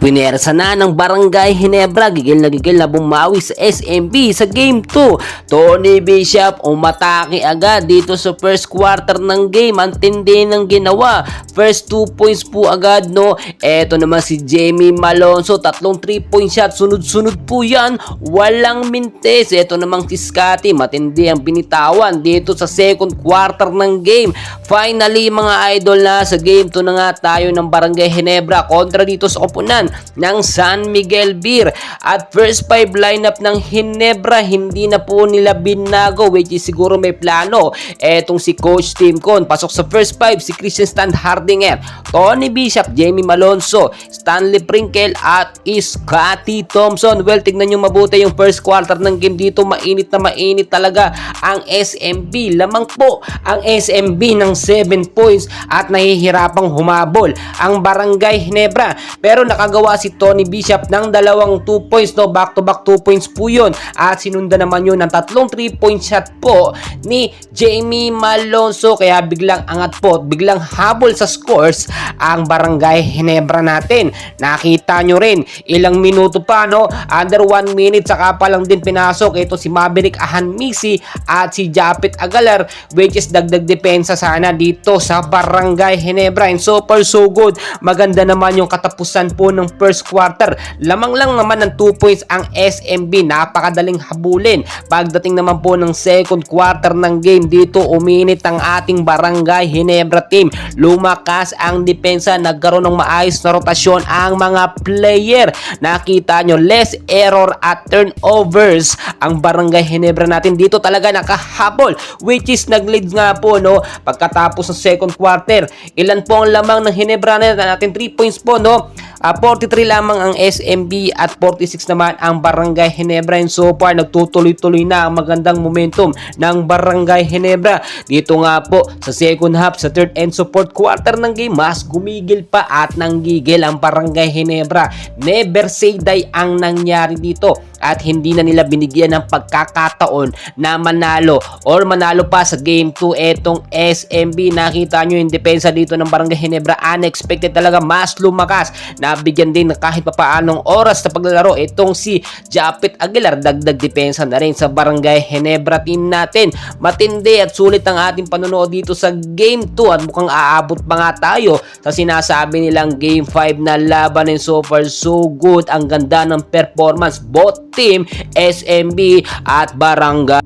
Pinersa na ng Barangay Ginebra, gigil na bumawi sa SMB sa Game 2. Tony Bishop umatake agad dito sa first quarter ng game. Ang tindi ng ginawa. First 2 points po agad, no? Eto naman si Jamie Malonzo, tatlong 3-point shot. Sunod-sunod po yan. Walang mintes. Eto namang si Scotty, matindi ang binitawan dito sa second quarter ng game. Finally, mga idol, na sa Game 2 na nga tayo ng Barangay Ginebra kontra dito sa koponan ng San Miguel Beer. At first 5 lineup ng Ginebra, hindi na po nila binago, which is siguro may plano etong si Coach Tim Con. Pasok sa first 5 si Christian Stan Hardinger, Tony Bishop, Jamie Malonzo, Stanley Prinkel at Scotty Thompson. Well, tignan nyo mabuti yung first quarter ng game dito. Mainit na mainit talaga ang SMB. Lamang po ang SMB ng 7 points at nahihirapang humabol ang Barangay Ginebra. Pero nakagawa si Tony Bishop ng dalawang 2 points, no? Back to back 2 points po yun. At sinunda naman yun ng tatlong 3-point shot po ni Jamie Malonzo. Kaya biglang angat po, biglang habol sa scores ang Barangay Ginebra natin. Nakita nyo rin, ilang minuto pa, no? Under 1 minute, saka pa lang din pinasok ito si Maverick Ahanmisi at si Japet Agalar, which is dagdag depensa sana dito sa Barangay Ginebra. And so far so good. Maganda naman yung katapusan po ng first quarter. Lamang lang naman ng 2 points ang SMB. Napakadaling habulin. Pagdating naman po ng second quarter ng game, dito uminit ang ating Barangay Ginebra team. Lumakas ang depensa. Nagkaroon ng maayos na rotasyon ang mga player. Nakita nyo, less error at turnovers ang Barangay Ginebra natin. Dito talaga nakahabol, which is nag-lead nga po, no? Pagkatapos ng second quarter, ilan po ang lamang ng Ginebra natin? 3 points po, no? 43 lamang ang SMB at 46 naman ang Barangay Ginebra. And so far, nagtutuloy-tuloy na ang magandang momentum ng Barangay Ginebra. Dito nga po sa second half, sa third and so fourth quarter ng game, mas gumigil pa at nanggigil ang Barangay Ginebra. Never say die ang nangyari dito. At hindi na nila binigyan ng pagkakataon na manalo or manalo pa sa Game 2 etong SMB. Nakita nyo yung depensa dito ng Barangay Ginebra. Unexpected talaga, mas lumakas. Nabigyan din ng kahit papaanong oras na paglalaro itong si Japet Aguilar. Dagdag depensa na rin sa Barangay Ginebra team natin. Matindi at sulit ang ating panonood dito sa Game 2 at mukhang aabot pa nga tayo sa sinasabi nilang Game 5 na laban. And so far so good. Ang ganda ng performance both team, SMB at Barangay